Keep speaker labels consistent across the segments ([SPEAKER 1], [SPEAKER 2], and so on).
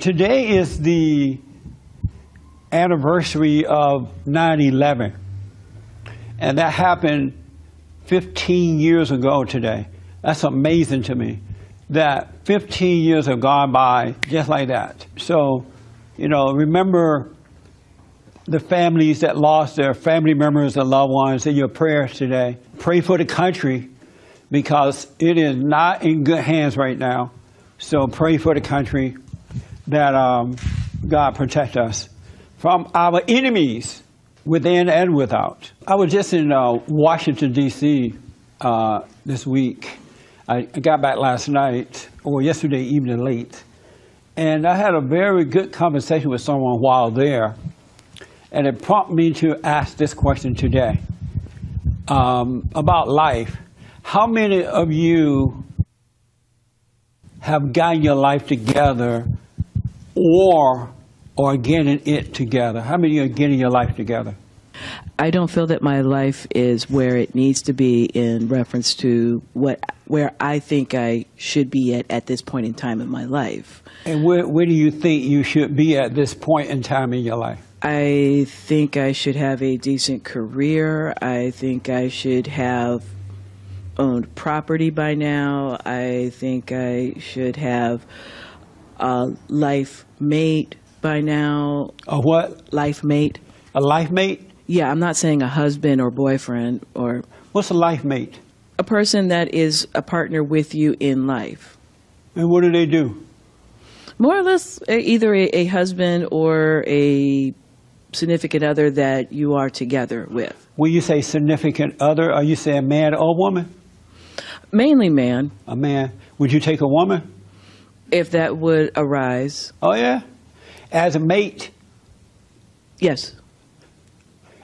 [SPEAKER 1] Today is the anniversary of 9/11, and that happened 15 years ago today. That's amazing to me, that 15 years have gone by just like that. So, remember the families that lost their family members and loved ones in your prayers today. Pray for the country because it is not in good hands right now. So pray for the country that God protect us from our enemies within and without. I was just in Washington, D.C. This week. I got back last night, or yesterday evening late, and I had a very good conversation with someone while there, and it prompted me to ask this question today about life. How many of you have gotten your life together or are getting it together? How many are getting your life together?
[SPEAKER 2] I don't feel that my life is where it needs to be in reference to where I think I should be at this point in time in my life.
[SPEAKER 1] And where do you think you should be at this point in time in your life?
[SPEAKER 2] I think I should have a decent career. I think I should have owned property by now. I think I should have a life mate by now.
[SPEAKER 1] A what?
[SPEAKER 2] Life mate.
[SPEAKER 1] A life mate?
[SPEAKER 2] Yeah, I'm not saying a husband or boyfriend or...
[SPEAKER 1] What's a life mate?
[SPEAKER 2] A person that is a partner with you in life.
[SPEAKER 1] And what do they do?
[SPEAKER 2] More or less either a husband or a significant other that you are together with.
[SPEAKER 1] When you say significant other, are you saying man or woman?
[SPEAKER 2] Mainly man.
[SPEAKER 1] A man. Would you take a woman?
[SPEAKER 2] If that would arise.
[SPEAKER 1] Oh, yeah? As a mate?
[SPEAKER 2] Yes.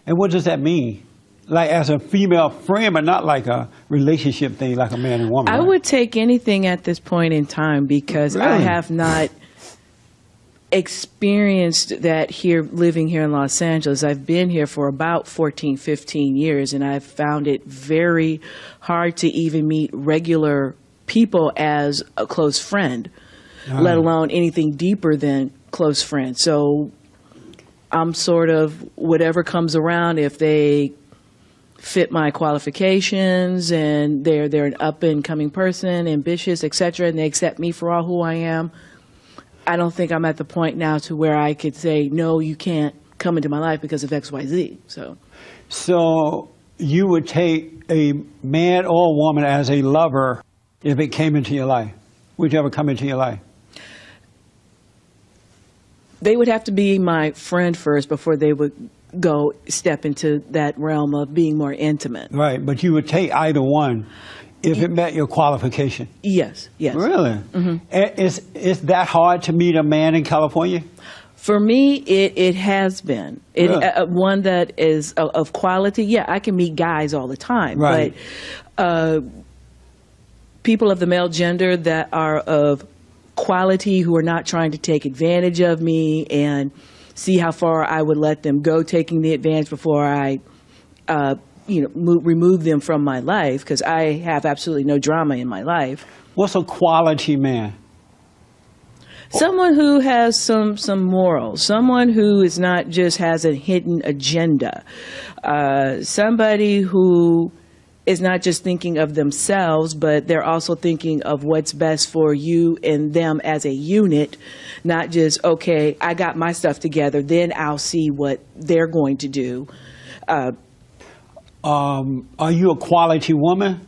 [SPEAKER 1] And what does that mean? Like as a female friend, but not like a relationship thing like a man and woman?
[SPEAKER 2] I would take anything at this point in time because
[SPEAKER 1] Really?
[SPEAKER 2] I have not experienced that here, living here in Los Angeles. I've been here for about 14, 15 years, and I've found it very hard to even meet regular people as a close friend, let alone anything deeper than close friend. So I'm sort of whatever comes around. If they fit my qualifications and they're an up-and-coming person, ambitious, etc., and they accept me for all who I am, I don't think I'm at the point now to where I could say, no, you can't come into my life because of X, Y, Z.
[SPEAKER 1] So you would take a man or a woman as a lover if it came into your life? Would you ever come into your life?
[SPEAKER 2] They would have to be my friend first before they would go step into that realm of being more intimate.
[SPEAKER 1] Right, but you would take either one if it met your qualification?
[SPEAKER 2] Yes, yes.
[SPEAKER 1] Really? Mm-hmm. Is that hard to meet a man in California?
[SPEAKER 2] For me, it has been. One that is of quality. Yeah, I can meet guys all the time.
[SPEAKER 1] Right.
[SPEAKER 2] But people of the male gender that are of quality, who are not trying to take advantage of me and see how far I would let them go taking the advantage before I remove them from my life, because I have absolutely no drama in my life.
[SPEAKER 1] What's a quality man?
[SPEAKER 2] Someone who has some morals, someone who is not just has a hidden agenda, somebody who is not just thinking of themselves, but they're also thinking of what's best for you and them as a unit, not just, okay, I got my stuff together, then I'll see what they're going to do.
[SPEAKER 1] Are you a quality woman?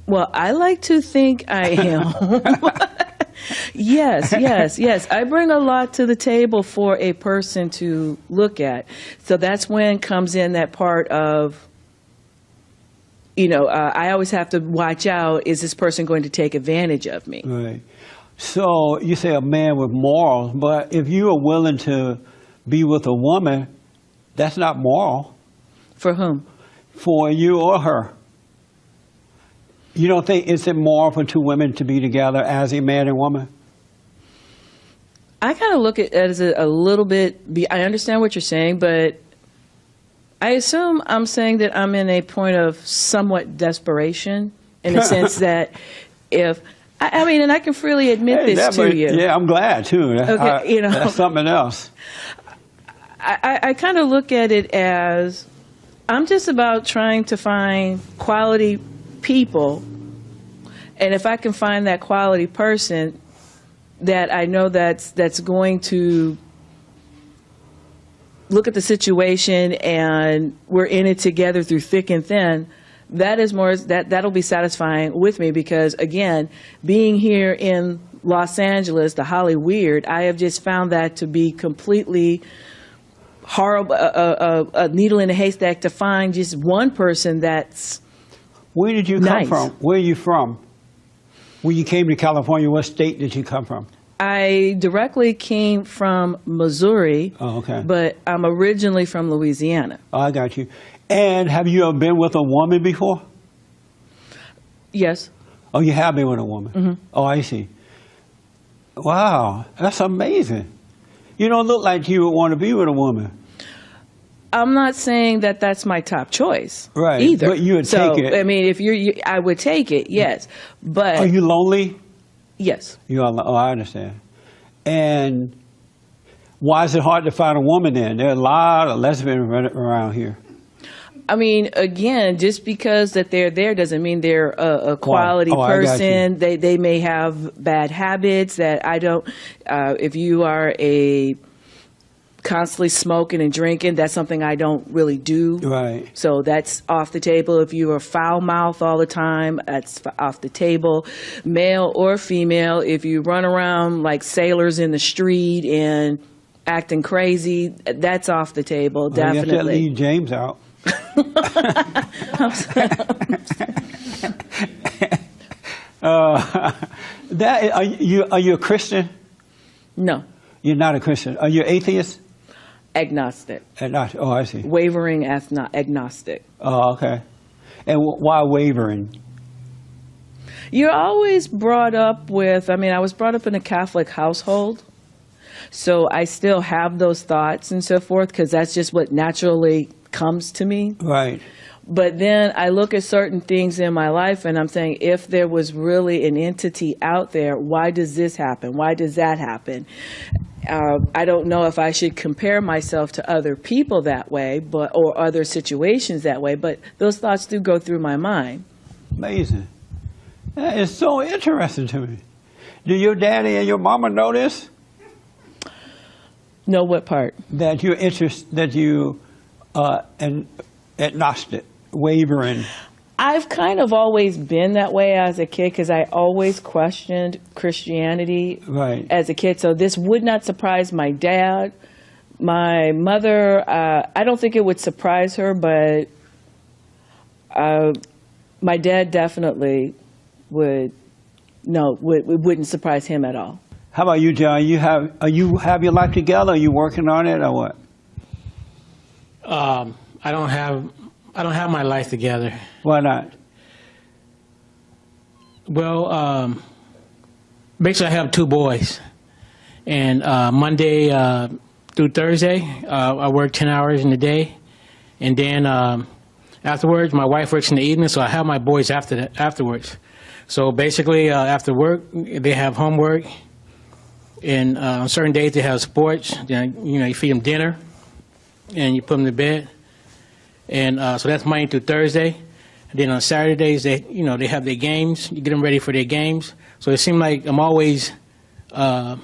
[SPEAKER 2] Well, I like to think I am. Yes. I bring a lot to the table for a person to look at. So that's when comes in that part of, I always have to watch out, is this person going to take advantage of me?
[SPEAKER 1] Right. So you say a man with morals, but if you are willing to be with a woman, that's not moral.
[SPEAKER 2] For whom?
[SPEAKER 1] For you or her. You don't think it's immoral for two women to be together as a man and woman?
[SPEAKER 2] I kind of look at it as a little bit, I understand what you're saying, but I assume I'm saying that I'm in a point of somewhat desperation in the sense that if I mean, and I can freely admit
[SPEAKER 1] Hey,
[SPEAKER 2] this to you.
[SPEAKER 1] Yeah, I'm glad too.
[SPEAKER 2] Okay,
[SPEAKER 1] That's something else.
[SPEAKER 2] I kind of look at it as I'm just about trying to find quality people, and if I can find that quality person that I know that's going to look at the situation and we're in it together through thick and thin, that is more that'll be satisfying with me, because again, being here in Los Angeles, the Holly Weird, I have just found that to be completely horrible, a needle in a haystack to find just one person that's
[SPEAKER 1] Where did you come
[SPEAKER 2] nice.
[SPEAKER 1] from? Where are you from? When you came to California, what state did you come from?
[SPEAKER 2] I directly came from Missouri,
[SPEAKER 1] Oh, okay.
[SPEAKER 2] but I'm originally from Louisiana.
[SPEAKER 1] Oh, I got you. And have you ever been with a woman before?
[SPEAKER 2] Yes.
[SPEAKER 1] Oh, you have been with a woman.
[SPEAKER 2] Mm-hmm.
[SPEAKER 1] Oh, I see. Wow, that's amazing. You don't look like you would want to be with a woman.
[SPEAKER 2] I'm not saying that that's my top choice,
[SPEAKER 1] Right,
[SPEAKER 2] either.
[SPEAKER 1] but you would
[SPEAKER 2] so,
[SPEAKER 1] take it.
[SPEAKER 2] I mean, if I would take it, yes. But
[SPEAKER 1] Are you lonely?
[SPEAKER 2] yes,
[SPEAKER 1] You are. Oh, I understand. And why is it hard to find a woman then? There are a lot of lesbians around here.
[SPEAKER 2] I mean, again, just because that they're there doesn't mean they're a quality
[SPEAKER 1] Oh, I got you.
[SPEAKER 2] person. They may have bad habits that I don't. If you are a constantly smoking and drinking, that's something I don't really do.
[SPEAKER 1] Right.
[SPEAKER 2] So that's off the table. If you are foul mouth all the time, that's off the table. Male or female, if you run around like sailors in the street and acting crazy, that's off the table,
[SPEAKER 1] You have to
[SPEAKER 2] definitely.
[SPEAKER 1] leave James out. Are you a Christian?
[SPEAKER 2] No,
[SPEAKER 1] You're not a Christian. Are you atheist?
[SPEAKER 2] agnostic.
[SPEAKER 1] Not. Oh, I see.
[SPEAKER 2] Wavering agnostic.
[SPEAKER 1] Oh, okay. And why wavering?
[SPEAKER 2] You're always brought up with, I mean, I was brought up in a Catholic household, so I still have those thoughts and so forth, because that's just what naturally comes to me.
[SPEAKER 1] Right.
[SPEAKER 2] But then I look at certain things in my life and I'm saying, if there was really an entity out there, why does this happen? Why does that happen? I don't know if I should compare myself to other people that way, or other situations that way, but those thoughts do go through my mind.
[SPEAKER 1] Amazing. That is so interesting to me. Do your daddy and your mama know this?
[SPEAKER 2] Know what part?
[SPEAKER 1] That you're interested, that you agnostic, wavering.
[SPEAKER 2] I've kind of always been that way as a kid, because I always questioned Christianity
[SPEAKER 1] Right.
[SPEAKER 2] as a kid. So this would not surprise my dad. My mother, I don't think it would surprise her, but my dad definitely would. No, it wouldn't surprise him at all.
[SPEAKER 1] How about you, John? You have your life together? Are you working on it or what?
[SPEAKER 3] I don't have my life together.
[SPEAKER 1] Why not?
[SPEAKER 3] Well, basically, I have two boys, and Monday through Thursday, I work 10 hours in the day, and then afterwards, my wife works in the evening, so I have my boys afterwards. So basically, after work, they have homework, and on certain days they have sports. Then, you feed them dinner, and you put them to bed. And so that's Monday through Thursday. And then on Saturdays, they have their games. You get them ready for their games. So it seems like I'm always doing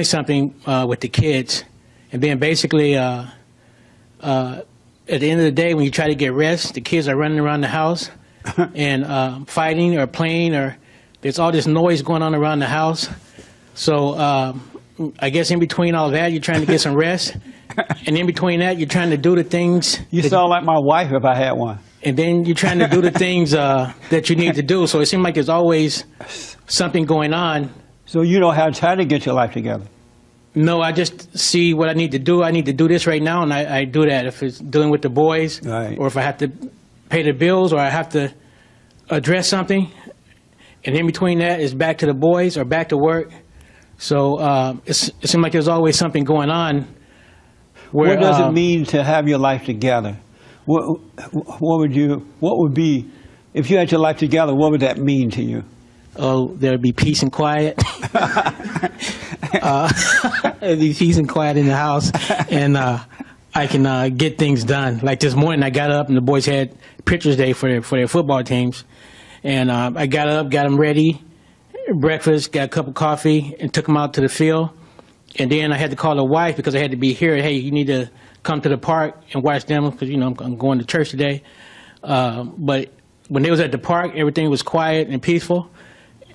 [SPEAKER 3] something with the kids. And then basically, at the end of the day, when you try to get rest, the kids are running around the house and fighting or playing, or there's all this noise going on around the house. So I guess in between all that, you're trying to get some rest. And in between that, you're trying to do the things.
[SPEAKER 1] You sound like my wife if I had one.
[SPEAKER 3] And then you're trying to do the things that you need to do. So it seems like there's always something going on.
[SPEAKER 1] So you don't have time to get your life together.
[SPEAKER 3] No, I just see what I need to do. I need to do this right now, and I do that. If it's dealing with the boys,
[SPEAKER 1] Right.
[SPEAKER 3] or if I have to pay the bills, or I have to address something. And in between that is back to the boys or back to work. So it seems like there's always something going on. Where,
[SPEAKER 1] What does it mean to have your life together? What would be If you had your life together, what would that mean to you?
[SPEAKER 3] Oh, there'd be peace and quiet. There'd be peace and quiet in the house, and I can get things done. Like this morning, I got up and the boys had pictures day for their football teams, and I got up, got them ready, breakfast, got a cup of coffee, and took them out to the field. And then I had to call the wife because I had to be here. Hey, you need to come to the park and watch them because I'm going to church today. But when they was at the park, everything was quiet and peaceful,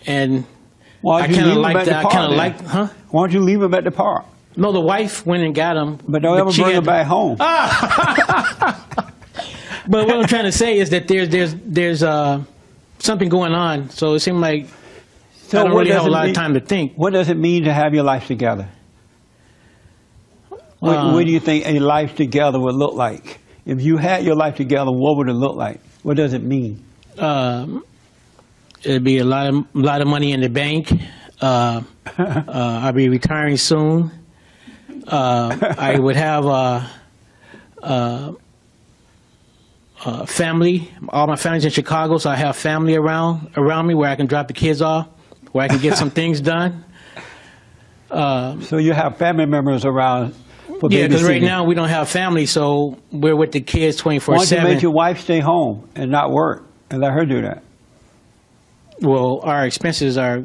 [SPEAKER 3] and
[SPEAKER 1] Why
[SPEAKER 3] I
[SPEAKER 1] don't you
[SPEAKER 3] kind of
[SPEAKER 1] leave 'em
[SPEAKER 3] liked
[SPEAKER 1] at the
[SPEAKER 3] that. I
[SPEAKER 1] park
[SPEAKER 3] kind of
[SPEAKER 1] then?
[SPEAKER 3] liked, huh?
[SPEAKER 1] Why don't you leave them at the park?
[SPEAKER 3] No, the wife went and got them.
[SPEAKER 1] But don't ever
[SPEAKER 3] she
[SPEAKER 1] bring
[SPEAKER 3] had
[SPEAKER 1] them back home.
[SPEAKER 3] But what I'm trying to say is that there's something going on. So it seemed like I don't
[SPEAKER 1] what
[SPEAKER 3] really have
[SPEAKER 1] does
[SPEAKER 3] a
[SPEAKER 1] it
[SPEAKER 3] lot
[SPEAKER 1] mean-
[SPEAKER 3] of time to think.
[SPEAKER 1] What does it mean to have your life together? What do you think a life together would look like? If you had your life together, what would it look like? What does it mean?
[SPEAKER 3] It'd be a lot of money in the bank. I'll be retiring soon. I would have family. All my family's in Chicago, so I have family around me where I can drop the kids off, where I can get some things done.
[SPEAKER 1] So you have family members around for
[SPEAKER 3] Yeah, because right
[SPEAKER 1] babysitting.
[SPEAKER 3] now we don't have family, so we're with the kids
[SPEAKER 1] Why don't you
[SPEAKER 3] 24/7.
[SPEAKER 1] make your wife stay home and not work and let her do that?
[SPEAKER 3] Well, our expenses are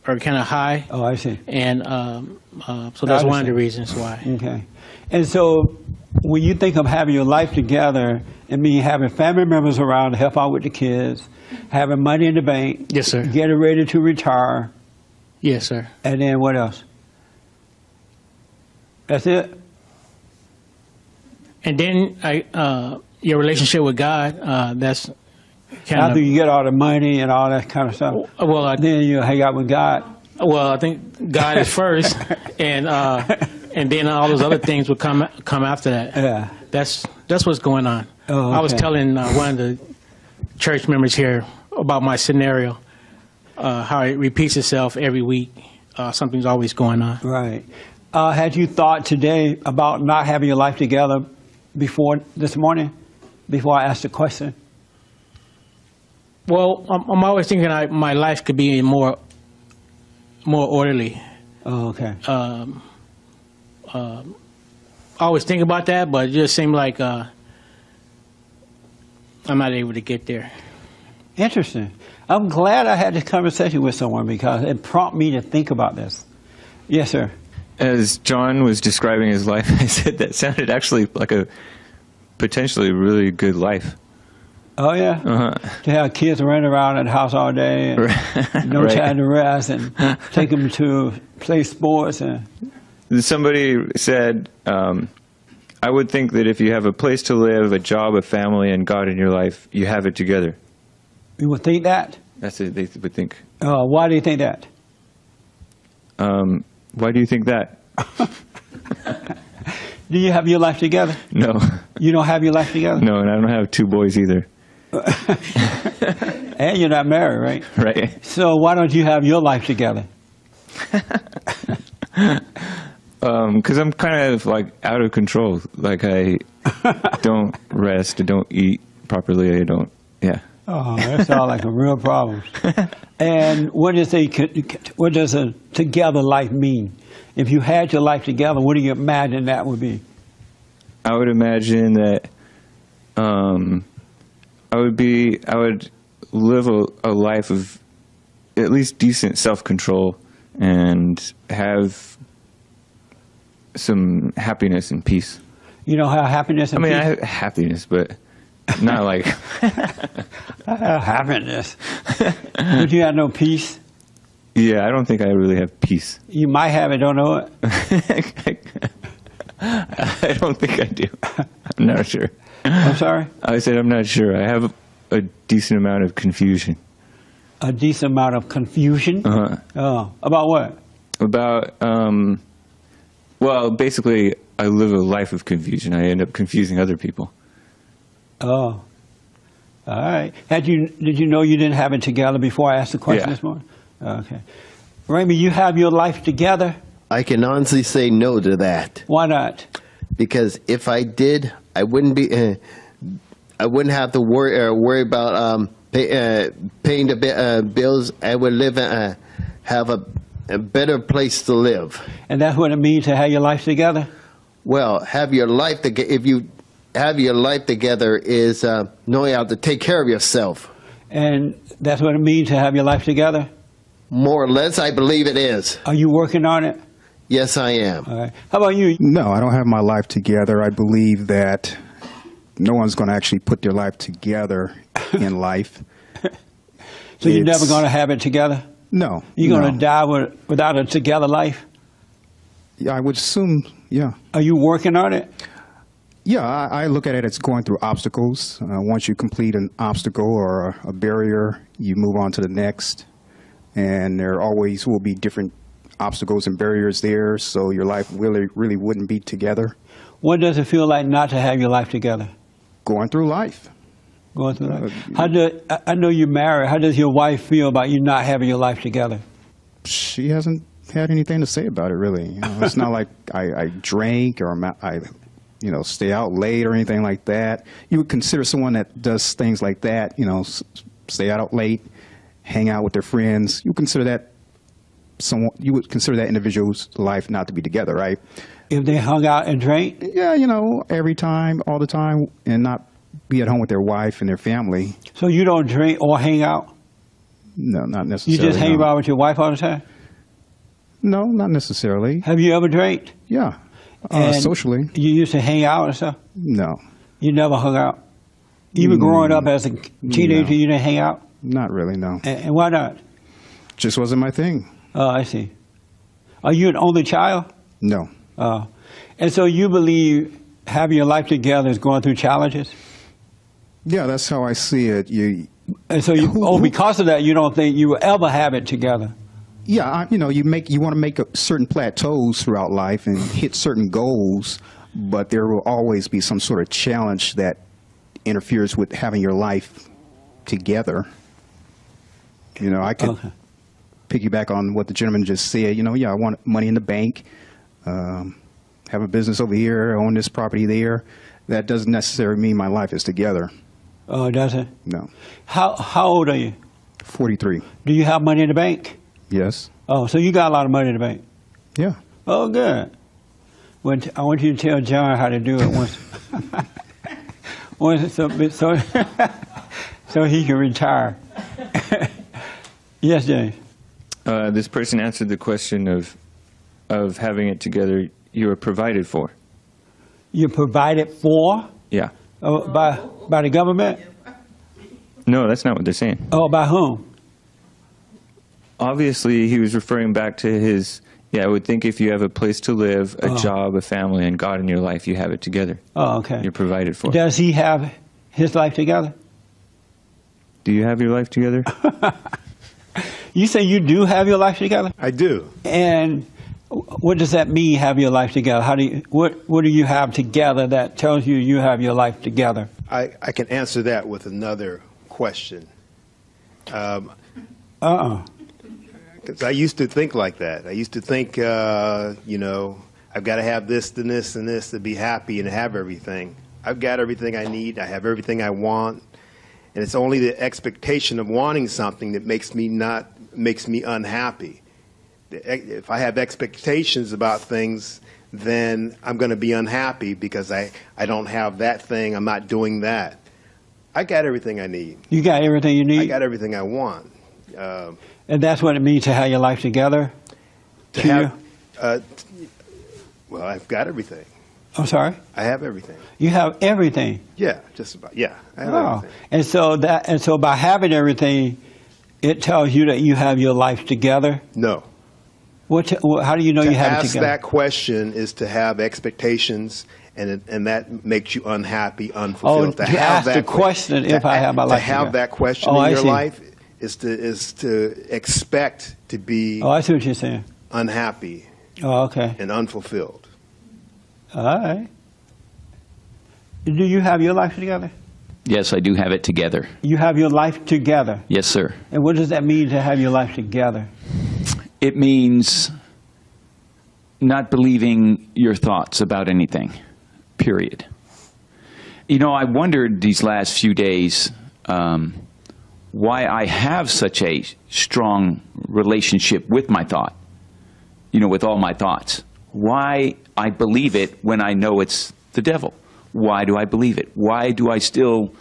[SPEAKER 3] kind of high,
[SPEAKER 1] Oh, I see.
[SPEAKER 3] and so that's one of the
[SPEAKER 1] understand.
[SPEAKER 3] reasons why.
[SPEAKER 1] Okay. And so when you think of having your life together, it means having family members around to help out with the kids, having money in the bank,
[SPEAKER 3] Yes, sir.
[SPEAKER 1] getting ready to retire,
[SPEAKER 3] Yes, sir.
[SPEAKER 1] and then what else? That's it?
[SPEAKER 3] And then your relationship with God, that's kind
[SPEAKER 1] After
[SPEAKER 3] of
[SPEAKER 1] you get all the money and all that kind of stuff,
[SPEAKER 3] well.
[SPEAKER 1] then you hang out with God.
[SPEAKER 3] I think God is first, and then all those other things will come after that.
[SPEAKER 1] Yeah.
[SPEAKER 3] That's what's going on.
[SPEAKER 1] Oh,
[SPEAKER 3] I was
[SPEAKER 1] okay.
[SPEAKER 3] telling one of the church members here about my scenario, how it repeats itself every week. Something's always going on.
[SPEAKER 1] Right. Had you thought today about not having your life together before this morning, before I asked the question?
[SPEAKER 3] Well, I'm always thinking my life could be more orderly.
[SPEAKER 1] Oh, okay.
[SPEAKER 3] I always think about that, but it just seemed like I'm not able to get there.
[SPEAKER 1] Interesting. I'm glad I had this conversation with someone because it prompted me to think about this. Yes, sir.
[SPEAKER 4] As John was describing his life, I said that sounded actually like a potentially really good life.
[SPEAKER 1] Oh, yeah?
[SPEAKER 4] Uh-huh.
[SPEAKER 1] To have kids running around in the house all day and no
[SPEAKER 4] Right.
[SPEAKER 1] time to rest and take them to play sports. And
[SPEAKER 4] Somebody said, I would think that if you have a place to live, a job, a family, and God in your life, you have it together.
[SPEAKER 1] you would think that?
[SPEAKER 4] That's what they would think.
[SPEAKER 1] Why do you think that?
[SPEAKER 4] Why do you think that?
[SPEAKER 1] Do you have your life together?
[SPEAKER 4] No.
[SPEAKER 1] You don't have your life together?
[SPEAKER 4] No, and I don't have two boys either.
[SPEAKER 1] And you're not married, right?
[SPEAKER 4] Right?
[SPEAKER 1] So why don't you have your life together?
[SPEAKER 4] Because I'm kind of like out of control. Like I don't rest, I don't eat properly, I don't, yeah.
[SPEAKER 1] Oh, that sounds like a real problem. And what does a together life mean? If you had your life together, what do you imagine that would be?
[SPEAKER 4] I would imagine that I would live a life of at least decent self-control and have some happiness and peace.
[SPEAKER 1] You know how happiness
[SPEAKER 4] I
[SPEAKER 1] and
[SPEAKER 4] mean, I
[SPEAKER 1] peace?
[SPEAKER 4] have happiness, but not like
[SPEAKER 1] Happiness. But you have no peace?
[SPEAKER 4] yeah. I don't think I really have peace.
[SPEAKER 1] You might have it, don't know it.
[SPEAKER 4] I don't think I do. I'm not sure.
[SPEAKER 1] I'm sorry?
[SPEAKER 4] I said I'm not sure. I have a decent amount of confusion.
[SPEAKER 1] A decent amount of confusion?
[SPEAKER 4] Uh-huh.
[SPEAKER 1] Oh, about what?
[SPEAKER 4] About well, basically, I live a life of confusion. I end up confusing other people.
[SPEAKER 1] Oh. All right. Did you know you didn't have it together before I asked the question
[SPEAKER 4] Yeah.
[SPEAKER 1] this morning? Okay. Raymond, you have your life together?
[SPEAKER 5] I can honestly say no to that,
[SPEAKER 1] Why not?
[SPEAKER 5] because if I did, I wouldn't have to worry about paying the bills, I would live have a better place to live.
[SPEAKER 1] And that's what it means to have your life together?
[SPEAKER 5] Well, have your life together. If you have your life together, is knowing how to take care of yourself.
[SPEAKER 1] And that's what it means to have your life together?
[SPEAKER 5] More or less, I believe it is.
[SPEAKER 1] Are you working on it?
[SPEAKER 5] Yes, I am.
[SPEAKER 1] All right. How about you?
[SPEAKER 6] No, I don't have my life together. I believe that no one's going to actually put their life together in life.
[SPEAKER 1] So you're
[SPEAKER 6] It's-
[SPEAKER 1] never going to have it together?
[SPEAKER 6] No.
[SPEAKER 1] You're going to
[SPEAKER 6] no.
[SPEAKER 1] die without a together life?
[SPEAKER 6] Yeah, I would assume, yeah.
[SPEAKER 1] Are you working on it?
[SPEAKER 6] Yeah, I look at it as going through obstacles. Once you complete an obstacle or a barrier, you move on to the next. And there always will be different obstacles and barriers there, so your life really wouldn't be together.
[SPEAKER 1] What does it feel like not to have your life together?
[SPEAKER 6] Going through life.
[SPEAKER 1] Going through that. I know you're married. How does your wife feel about you not having your life together?
[SPEAKER 6] She hasn't had anything to say about it, really. You know, it's not like I drink or I stay out late or anything like that. You would consider someone that does things like that, stay out late, hang out with their friends. You would consider that individual's life not to be together, right?
[SPEAKER 1] If they hung out and drank?
[SPEAKER 6] Yeah, every time, all the time, and not be at home with their wife and their family.
[SPEAKER 1] So you don't drink or hang out?
[SPEAKER 6] No, not
[SPEAKER 1] You
[SPEAKER 6] necessarily.
[SPEAKER 1] just hang
[SPEAKER 6] no.
[SPEAKER 1] out with your wife all the time?
[SPEAKER 6] No, not necessarily.
[SPEAKER 1] Have you ever drank?
[SPEAKER 6] Yeah,
[SPEAKER 1] And
[SPEAKER 6] socially.
[SPEAKER 1] You used to hang out and stuff?
[SPEAKER 6] No,
[SPEAKER 1] You never hung out? Even growing up as a teenager,
[SPEAKER 6] No.
[SPEAKER 1] you didn't hang out?
[SPEAKER 6] not really. No,
[SPEAKER 1] And why not?
[SPEAKER 6] just wasn't my thing.
[SPEAKER 1] Oh, I see. Are you an only child?
[SPEAKER 6] No.
[SPEAKER 1] And so you believe having your life together is going through challenges?
[SPEAKER 6] Yeah, that's how I see it.
[SPEAKER 1] And so because of that, you don't think you will ever have it together?
[SPEAKER 6] Yeah, you want to make certain plateaus throughout life and hit certain goals, but there will always be some sort of challenge that interferes with having your life together. I could
[SPEAKER 1] Okay.
[SPEAKER 6] piggyback on what the gentleman just said. I want money in the bank, have a business over here, own this property there. That doesn't necessarily mean my life is together.
[SPEAKER 1] Oh, does it?
[SPEAKER 6] No.
[SPEAKER 1] How old are you?
[SPEAKER 6] 43.
[SPEAKER 1] Do you have money in the bank?
[SPEAKER 6] Yes.
[SPEAKER 1] Oh, so you got a lot of money in the bank.
[SPEAKER 6] Yeah.
[SPEAKER 1] Oh, good. Well, I want you to tell John how to do it once. So he can retire. Yes, James.
[SPEAKER 4] This person answered the question of having it together. You are provided for.
[SPEAKER 1] You're provided for
[SPEAKER 4] Yeah.
[SPEAKER 1] by the government?
[SPEAKER 4] No, that's not what they're saying.
[SPEAKER 1] Oh, by whom?
[SPEAKER 4] Obviously, he was referring back to his. Yeah, I would think if you have a place to live, a job, a family, and God in your life, you have it together.
[SPEAKER 1] Oh, okay.
[SPEAKER 4] You're provided for.
[SPEAKER 1] Does he have his life together?
[SPEAKER 4] Do you have your life together?
[SPEAKER 1] You say you do have your life together?
[SPEAKER 7] I do.
[SPEAKER 1] And what does that mean, have your life together? What do you have together that tells you have your life together?
[SPEAKER 7] I can answer that with another question. Because I used to think like that. I used to think, I've got to have this and this and this to be happy and have everything. I've got everything I need. I have everything I want. And it's only the expectation of wanting something that makes me unhappy. If I have expectations about things, then I'm going to be unhappy because I don't have that thing. I'm not doing that. I got everything I need.
[SPEAKER 1] You got everything you need?
[SPEAKER 7] I got everything I want.
[SPEAKER 1] And that's what it means to have your life together?
[SPEAKER 7] To
[SPEAKER 1] To
[SPEAKER 7] have, well, I've got everything.
[SPEAKER 1] I'm sorry?
[SPEAKER 7] I have everything.
[SPEAKER 1] You have everything?
[SPEAKER 7] Yeah, just about. Yeah, I have
[SPEAKER 1] Oh.
[SPEAKER 7] everything.
[SPEAKER 1] And so by having everything, it tells you that you have your life together?
[SPEAKER 7] No.
[SPEAKER 1] How do you know
[SPEAKER 7] To
[SPEAKER 1] you have it
[SPEAKER 7] ask
[SPEAKER 1] together?
[SPEAKER 7] that question is to have expectations, and that makes you unhappy, unfulfilled.
[SPEAKER 1] Oh, to ask the question if I have my life
[SPEAKER 7] To have
[SPEAKER 1] together.
[SPEAKER 7] that question
[SPEAKER 1] Oh, I
[SPEAKER 7] in your
[SPEAKER 1] see.
[SPEAKER 7] life is to expect to be
[SPEAKER 1] Oh, I see what you're saying.
[SPEAKER 7] unhappy
[SPEAKER 1] Oh, okay.
[SPEAKER 7] and unfulfilled.
[SPEAKER 1] All right. Do you have your life together?
[SPEAKER 8] Yes, I do have it together.
[SPEAKER 1] You have your life together.
[SPEAKER 8] Yes, sir.
[SPEAKER 1] And what does that mean to have your life together?
[SPEAKER 8] It means not believing your thoughts about anything, period. I wondered these last few days, why I have such a strong relationship with my thought, with all my thoughts. Why I believe it when I know it's the devil. Why do I believe it? Why do I still,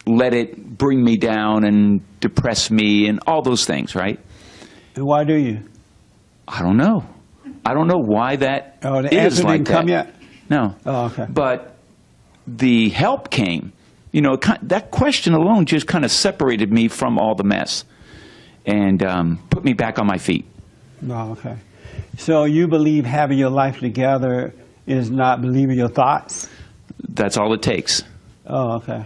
[SPEAKER 8] let it bring me down and depress me and all those things, right?
[SPEAKER 1] And why do you?
[SPEAKER 8] I don't know. I don't know why that
[SPEAKER 1] Oh, the
[SPEAKER 8] is
[SPEAKER 1] answer
[SPEAKER 8] like
[SPEAKER 1] didn't
[SPEAKER 8] that.
[SPEAKER 1] come yet?
[SPEAKER 8] No.
[SPEAKER 1] Oh, okay.
[SPEAKER 8] But the help came. That question alone just kind of separated me from all the mess and put me back on my feet.
[SPEAKER 1] Oh, okay. So you believe having your life together is not believing your thoughts?
[SPEAKER 8] That's all it takes.
[SPEAKER 1] Oh, okay.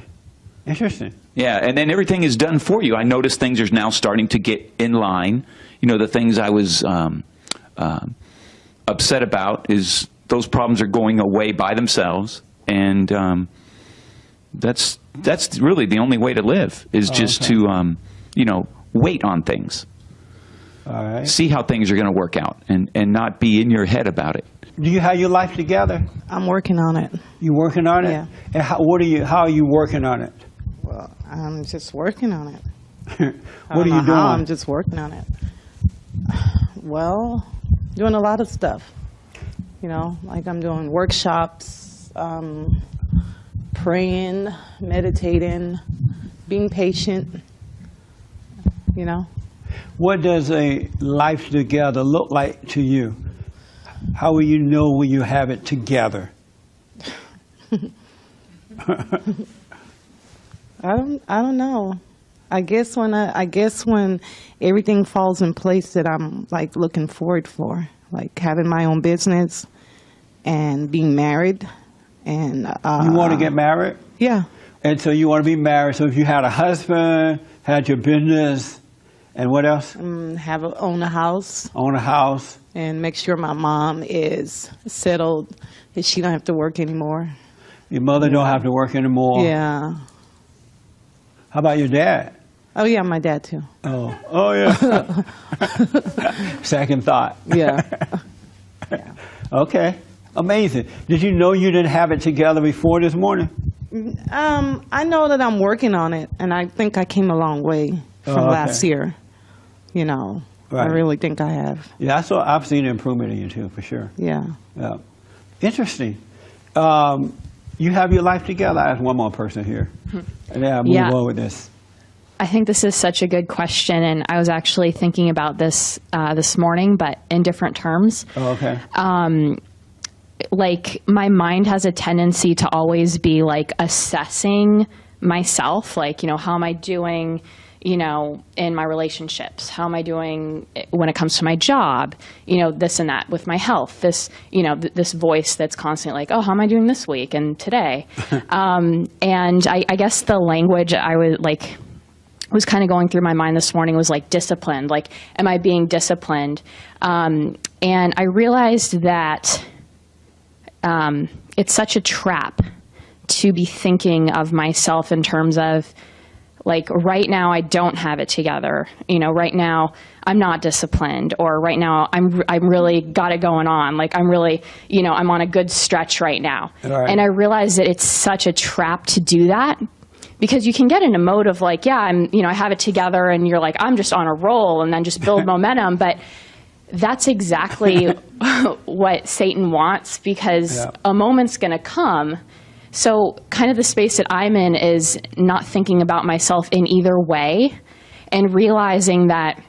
[SPEAKER 1] Interesting.
[SPEAKER 8] Yeah, and then everything is done for you. I notice things are now starting to get in line. The things I was upset about is those problems are going away by themselves, and that's really the only way to live is just
[SPEAKER 1] okay.
[SPEAKER 8] to wait on things,
[SPEAKER 1] All right.
[SPEAKER 8] see how things are going to work out, and not be in your head about it.
[SPEAKER 1] Do you have your life together?
[SPEAKER 9] I'm working on it.
[SPEAKER 1] You working on it?
[SPEAKER 9] Yeah.
[SPEAKER 1] And how are you working on it?
[SPEAKER 9] Well, I'm just working on it.
[SPEAKER 1] What are you doing?
[SPEAKER 9] I'm just working on it. Well, doing a lot of stuff. Like I'm doing workshops, praying, meditating, being patient.
[SPEAKER 1] What does a life together look like to you? How will you know when you have it together?
[SPEAKER 9] I don't know. I guess when everything falls in place that I'm like looking forward for, like having my own business and being married, and
[SPEAKER 1] You want to get married?
[SPEAKER 9] yeah,
[SPEAKER 1] And so you want to be married. So if you had a husband, had your business, and what else?
[SPEAKER 9] own a house
[SPEAKER 1] Own a house.
[SPEAKER 9] and make sure my mom is settled, that she don't have to work anymore.
[SPEAKER 1] Your mother don't have to work anymore.
[SPEAKER 9] Yeah.
[SPEAKER 1] How about your dad?
[SPEAKER 9] Oh yeah, my dad too.
[SPEAKER 1] Oh yeah. Second thought.
[SPEAKER 9] Yeah.
[SPEAKER 1] Okay. Amazing. Did you know you didn't have it together before this morning?
[SPEAKER 9] I know that I'm working on it, and I think I came a long way from
[SPEAKER 1] okay.
[SPEAKER 9] last year. I
[SPEAKER 1] Right.
[SPEAKER 9] really think I have.
[SPEAKER 1] Yeah, I've seen improvement in you too, for sure.
[SPEAKER 9] Yeah.
[SPEAKER 1] Yeah. Interesting. You have your life together. I have one more person here. And then I'll move
[SPEAKER 10] Yeah.
[SPEAKER 1] on with this.
[SPEAKER 10] I think this is such a good question, and I was actually thinking about this this morning, but in different terms.
[SPEAKER 1] Oh, okay.
[SPEAKER 10] Like, my mind has a tendency to always be like assessing myself, like, how am I doing, in my relationships? How am I doing when it comes to my job? This and that with my health. This, this voice that's constantly like, oh, how am I doing this week and today? And I guess the language I was kind of going through my mind this morning was like disciplined. Like, am I being disciplined? And I realized that it's such a trap to be thinking of myself in terms of, like, right now I don't have it together. Right now I'm not disciplined, or right now I'm really got it going on. Like, I'm really, I'm on a good stretch right now.
[SPEAKER 1] Right.
[SPEAKER 10] And I realized that it's such a trap to do that, because you can get in a mode of like, yeah, I have it together, and you're like, I'm just on a roll, and then just build momentum. But that's exactly what Satan wants, because
[SPEAKER 1] Yeah.
[SPEAKER 10] a moment's going to come. So kind of the space that I'm in is not thinking about myself in either way, and realizing that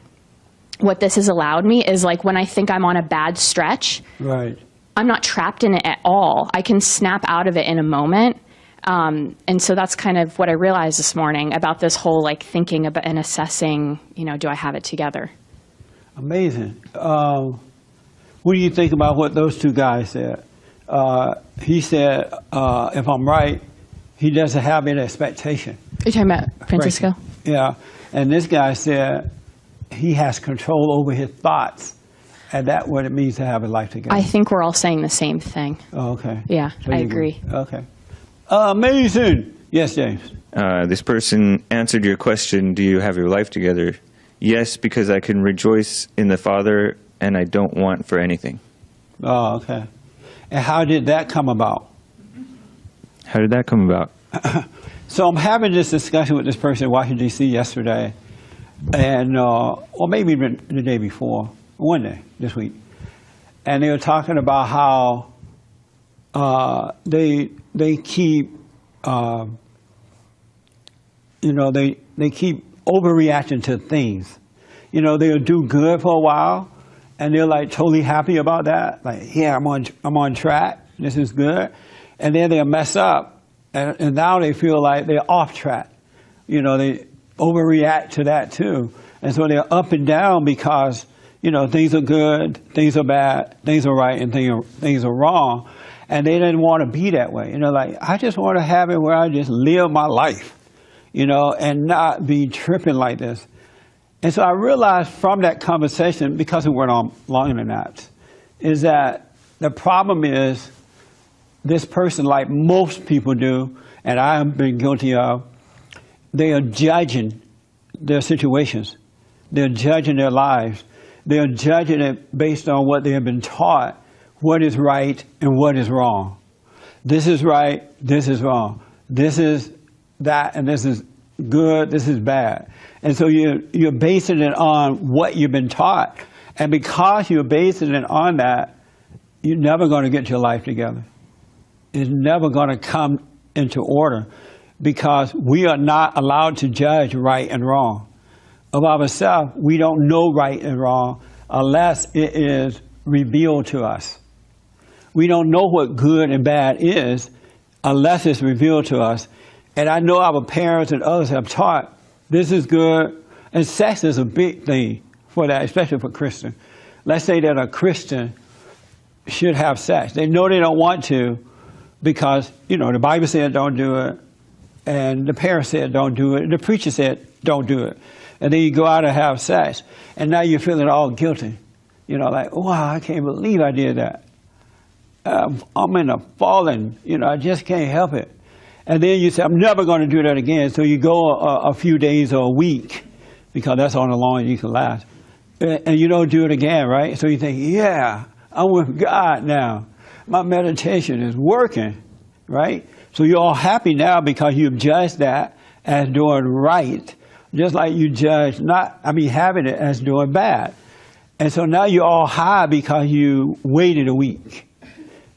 [SPEAKER 10] what this has allowed me is, like, when I think I'm on a bad stretch,
[SPEAKER 1] Right.
[SPEAKER 10] I'm not trapped in it at all. I can snap out of it in a moment. And so that's kind of what I realized this morning about this whole, like, thinking about and assessing, do I have it together?
[SPEAKER 1] Amazing. What do you think about what those two guys said? He said, if I'm right, he doesn't have any expectation.
[SPEAKER 10] Are you talking about Francisco?
[SPEAKER 1] Yeah. And this guy said he has control over his thoughts. And that's what it means to have a life together.
[SPEAKER 10] I think we're all saying the same thing.
[SPEAKER 1] Oh, okay.
[SPEAKER 10] Yeah,
[SPEAKER 1] So
[SPEAKER 10] I
[SPEAKER 1] you
[SPEAKER 10] agree.
[SPEAKER 1] Okay. Amazing. Yes, James.
[SPEAKER 4] This person answered your question, do you have your life together? Yes, because I can rejoice in the Father, and I don't want for anything.
[SPEAKER 1] Oh, okay. And how did that come about?
[SPEAKER 4] How did that come about?
[SPEAKER 1] So I'm having this discussion with this person in Washington, D.C. yesterday, and or maybe even the day before, one day this week, and they were talking about how they keep they keep overreacting to things. They'll do good for a while, and they're like totally happy about that. Like, yeah, I'm on track. This is good, and then they'll mess up. And now they feel like they're off track. They overreact to that too. And so they're up and down because, things are good, things are bad, things are right, and things are wrong. And they didn't want to be that way. Like, I just want to have it where I just live my life, and not be tripping like this. And so I realized from that conversation, because it went on longer than that, is that the problem is, this person, like most people do, and I have been guilty of, they are judging their situations. They're judging their lives. They're judging it based on what they have been taught, what is right and what is wrong. This is right, this is wrong. This is that, and this is good, this is bad. And so you're basing it on what you've been taught. And because you're basing it on that, you're never going to get your life together. Is never going to come into order, because we are not allowed to judge right and wrong. Of ourselves, we don't know right and wrong unless it is revealed to us. We don't know what good and bad is unless it's revealed to us. And I know our parents and others have taught this is good, and sex is a big thing for that, especially for Christians. Let's say that a Christian should have sex. They know they don't want to, because, the Bible said don't do it, and the parents said don't do it, and the preacher said don't do it. And then you go out and have sex, and now you're feeling all guilty. Like, wow, I can't believe I did that. I'm in a fallen, I just can't help it. And then you say, I'm never going to do that again. So you go a few days or a week, because that's how long you can last. And you don't do it again, right? So you think, yeah, I'm with God now. My meditation is working, right? So you're all happy now because you've judged that as doing right, just like you judged having it as doing bad. And so now you're all high because you waited a week.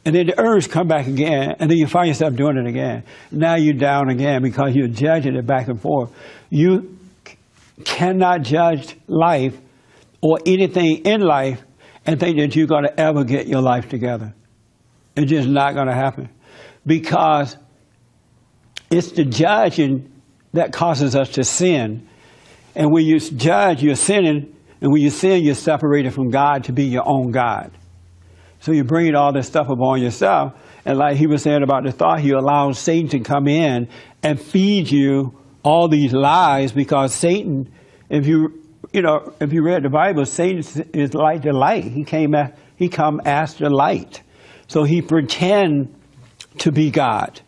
[SPEAKER 1] And then the urge come back again, and then you find yourself doing it again. Now you're down again because you're judging it back and forth. You cannot judge life or anything in life and think that you're going to ever get your life together. It's just not going to happen, because it's the judging that causes us to sin. And when you judge, you're sinning. And when you sin, you're separated from God to be your own God. So you're bringing all this stuff upon yourself. And like he was saying about the thought, you allow Satan to come in and feed you all these lies, because Satan, if you read the Bible, Satan is like the light. He come as the light. So he pretend to be God.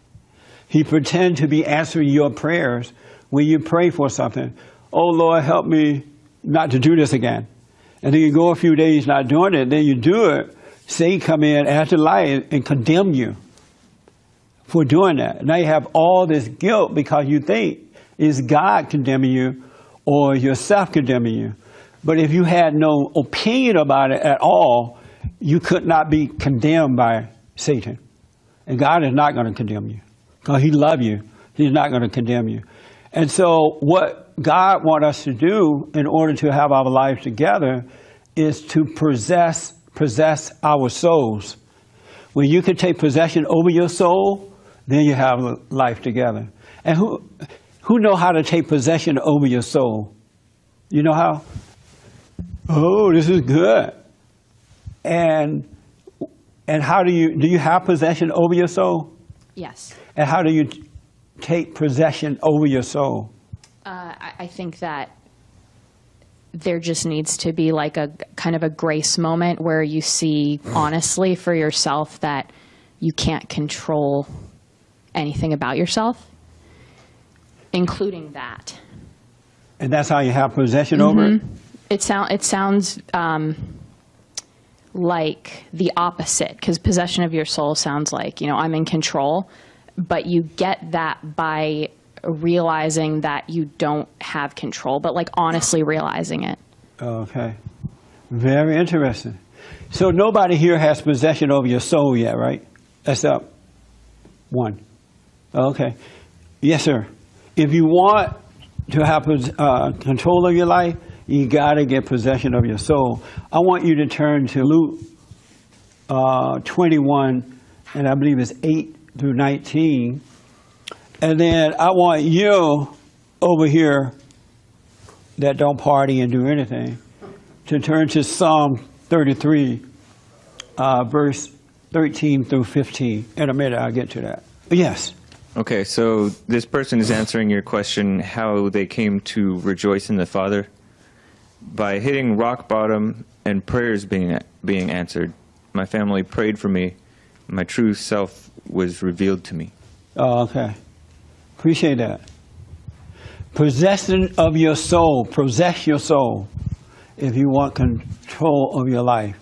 [SPEAKER 1] He pretend to be answering your prayers when you pray for something. Oh, Lord, help me not to do this again. And then you go a few days not doing it, then you do it. Satan come in as the light and condemn you for doing that. Now you have all this guilt because you think it's God condemning you or yourself condemning you. But if you had no opinion about it at all, you could not be condemned by Satan. And God is not going to condemn you, because he loves you. He's not going to condemn you. And so what God wants us to do in order to have our lives together is to possess our souls. When you can take possession over your soul, then you have life together. And who know how to take possession over your soul? You know how? Oh, this is good. And how do you have possession over your soul?
[SPEAKER 10] Yes.
[SPEAKER 1] And how do you take possession over your soul?
[SPEAKER 10] I think that there just needs to be like a kind of a grace moment where you see honestly for yourself that you can't control anything about yourself, including that.
[SPEAKER 1] And that's how you have possession over it?
[SPEAKER 10] It sounds like the opposite, because possession of your soul sounds like, I'm in control. but you get that by realizing that you don't have control, but like honestly realizing it.
[SPEAKER 1] Okay. Very interesting. So nobody here has possession over your soul yet, right? Except one. Okay. Yes, sir. If you want to have control of your life, you got to get possession of your soul. I want you to turn to Luke 21, and I believe it's 8 through 19. And then I want you over here that don't party and do anything to turn to Psalm 33, verse 13 through 15. In a minute, I'll get to that. Yes.
[SPEAKER 4] Okay, so this person is answering your question how they came to rejoice in the Father by hitting rock bottom and prayers being answered. My family prayed for me. My true self was revealed to me.
[SPEAKER 1] Oh, okay. Appreciate that. Possession of your soul. Possess your soul if you want control of your life.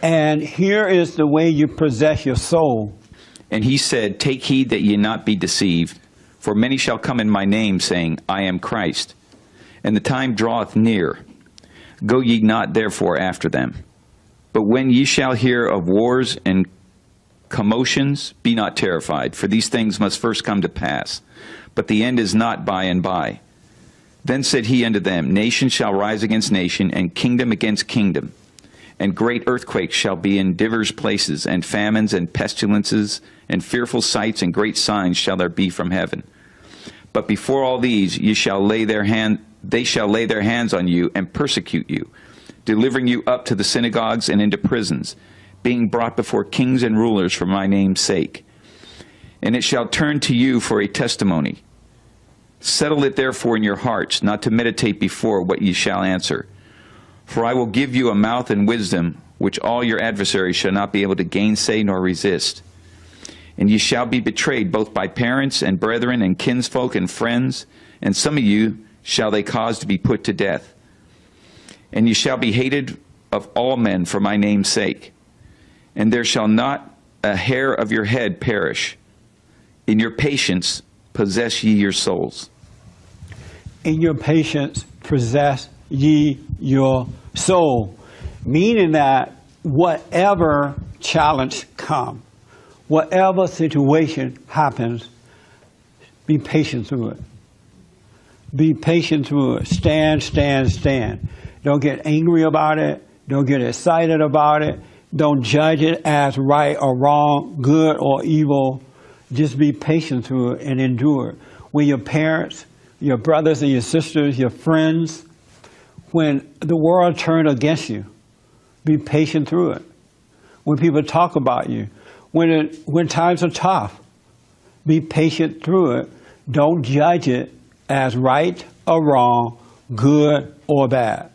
[SPEAKER 1] And here is the way you possess your soul.
[SPEAKER 8] And he said, take heed that ye not be deceived, for many shall come in my name, saying, I am Christ. And the time draweth near. Go ye not therefore after them. But when ye shall hear of wars and commotions, be not terrified, for these things must first come to pass. But the end is not by and by. Then said he unto them, nation shall rise against nation, and kingdom against kingdom. And great earthquakes shall be in divers places, and famines and pestilences, and fearful sights and great signs shall there be from heaven. But before all these they shall lay their hands on you and persecute you, delivering you up to the synagogues and into prisons, being brought before kings and rulers for my name's sake. And it shall turn to you for a testimony. Settle it therefore in your hearts, not to meditate before what ye shall answer. For I will give you a mouth and wisdom, which all your adversaries shall not be able to gainsay nor resist. And ye shall be betrayed both by parents and brethren and kinsfolk and friends, and some of you shall they cause to be put to death. And ye shall be hated of all men for my name's sake. And there shall not a hair of your head perish. In your patience possess ye your souls.
[SPEAKER 1] In your patience possess ye your soul. Meaning that whatever challenge comes, whatever situation happens, be patient through it. Be patient through it. Stand, stand, stand. Don't get angry about it. Don't get excited about it. Don't judge it as right or wrong, good or evil. Just be patient through it and endure it. When your parents, your brothers and your sisters, your friends, when the world turned against you, be patient through it. When people talk about you, when times are tough, be patient through it. Don't judge it as right or wrong, good or bad,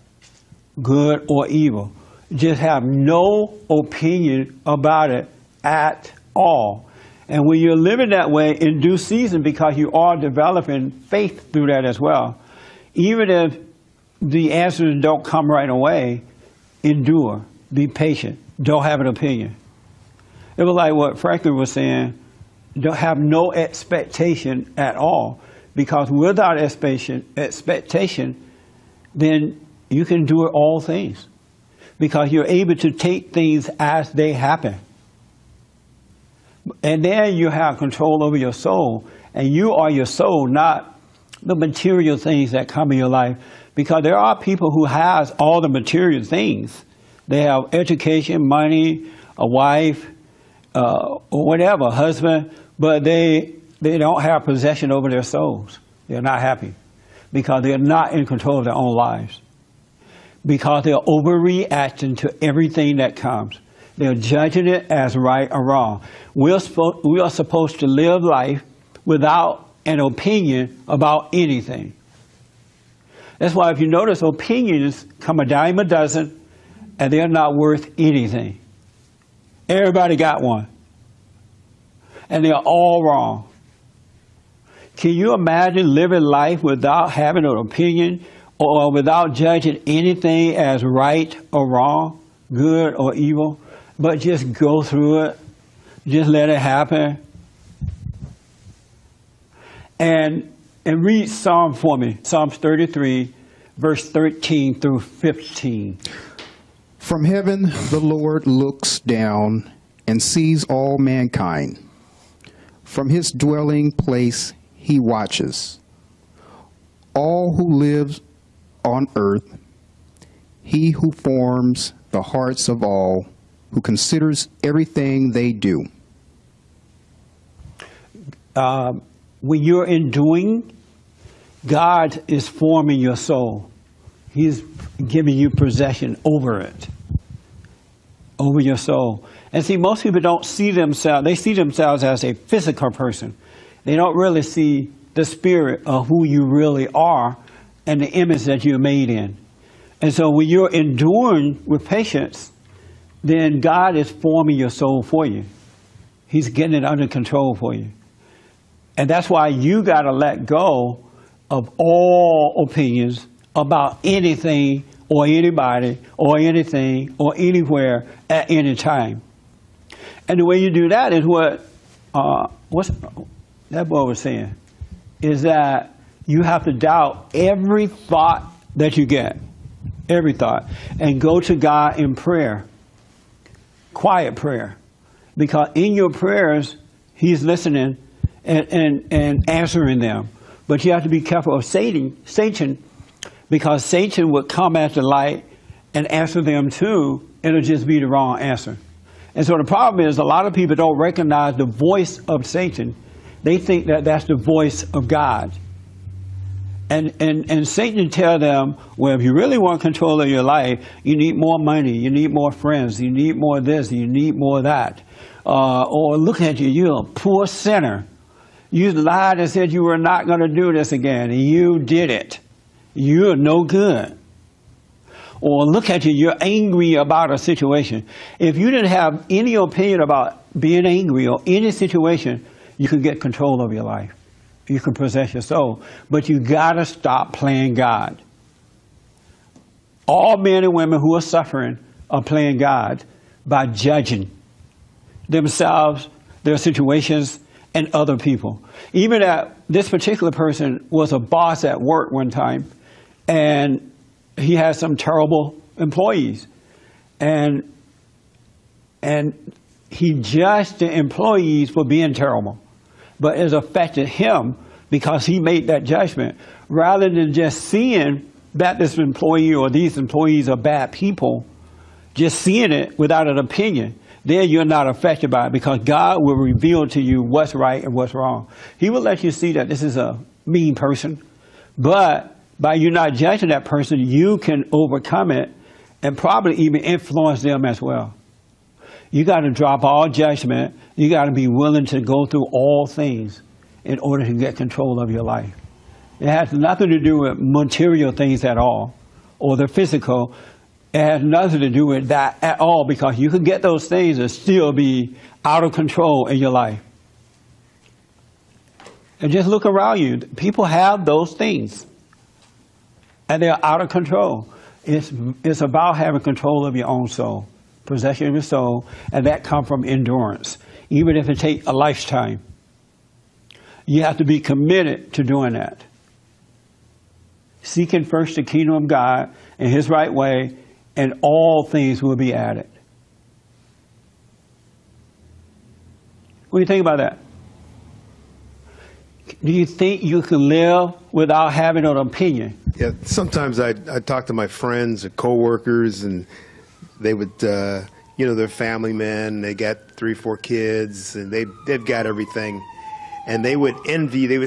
[SPEAKER 1] good or evil. Just have no opinion about it at all. And when you're living that way in due season, because you are developing faith through that as well, even if the answers don't come right away, endure, be patient, don't have an opinion. It was like what Franklin was saying, don't have no expectation at all, because without expectation, then you can do all things, because you're able to take things as they happen. And then you have control over your soul, and you are your soul, not the material things that come in your life, because there are people who has all the material things. They have education, money, a wife, or whatever, husband, but they don't have possession over their souls. They're not happy because they're not in control of their own lives, because they're overreacting to everything that comes. They're judging it as right or wrong. We are supposed to live life without an opinion about anything. That's why if you notice, opinions come a dime a dozen, and they're not worth anything. Everybody got one. And they're all wrong. Can you imagine living life without having an opinion or without judging anything as right or wrong, good or evil? but just go through it. Just let it happen. And read Psalm for me. Psalms 33, verse 13 through 15.
[SPEAKER 6] From heaven the Lord looks down and sees all mankind. From his dwelling place he watches all who live on earth. He who forms the hearts of all, who considers everything they do.
[SPEAKER 1] When you're in doing, God is forming your soul. He's giving you possession over it, over your soul. And see, most people don't see themselves, they see themselves as a physical person. They don't really see the spirit of who you really are and the image that you're made in. And so when you're enduring with patience, then God is forming your soul for you. He's getting it under control for you. And that's why you got to let go of all opinions about anything or anybody or anything or anywhere at any time. And the way you do that is what's that boy was saying, is that you have to doubt every thought that you get, every thought, and go to God in prayer, quiet prayer, because in your prayers, He's listening and answering them. But you have to be careful of Satan, because Satan would come at the light and answer them too, and it'll just be the wrong answer. And so the problem is a lot of people don't recognize the voice of Satan. They think that that's the voice of God. And Satan tell them, well, if you really want control of your life, you need more money, you need more friends, you need more this, you need more that. Or look at you, you're a poor sinner. You lied and said you were not going to do this again, and you did it. You're no good. Or look at you, you're angry about a situation. If you didn't have any opinion about being angry or any situation, you could get control of your life. You can possess your soul. But you got to stop playing God. All men and women who are suffering are playing God by judging themselves, their situations, and other people. Even this particular person was a boss at work one time, and he had some terrible employees. And he judged the employees for being terrible. But it affected him because he made that judgment. Rather than just seeing that this employee or these employees are bad people, just seeing it without an opinion, then you're not affected by it, because God will reveal to you what's right and what's wrong. He will let you see that this is a mean person, but by you not judging that person, you can overcome it and probably even influence them as well. You got to drop all judgment. You got to be willing to go through all things in order to get control of your life. It has nothing to do with material things at all, or the physical. It has nothing to do with that at all, because you can get those things and still be out of control in your life. And just look around you. People have those things, and they're out of control. It's about having control of your own soul, possession of your soul, and that comes from endurance. Even if it takes a lifetime, you have to be committed to doing that. Seeking first the kingdom of God in His right way, and all things will be added. What do you think about that? Do you think you can live without having an opinion?
[SPEAKER 7] Yeah, sometimes I talk to my friends and coworkers, and they would, they're family men. They got 3, 4 kids, and they've got everything. And they would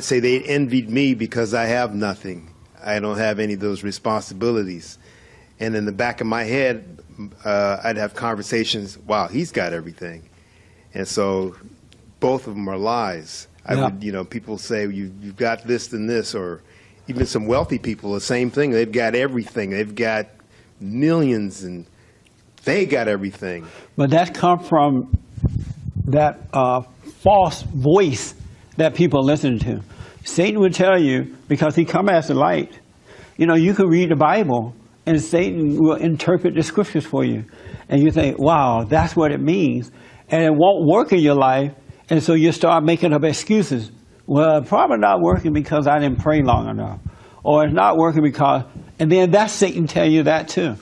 [SPEAKER 7] say they envied me because I have nothing. I don't have any of those responsibilities. And in the back of my head, I'd have conversations, wow, he's got everything. And so both of them are lies. People say, you've got this and this, or even some wealthy people, the same thing. They've got everything. They've got millions, and they got everything.
[SPEAKER 1] But that comes from that false voice that people listen to. Satan would tell you, because he comes as the light. You can read the Bible, and Satan will interpret the scriptures for you. And you think, wow, that's what it means. And it won't work in your life, and so you start making up excuses. Well, it's probably not working because I didn't pray long enough. Or it's not working because, and then that's Satan tell you that too,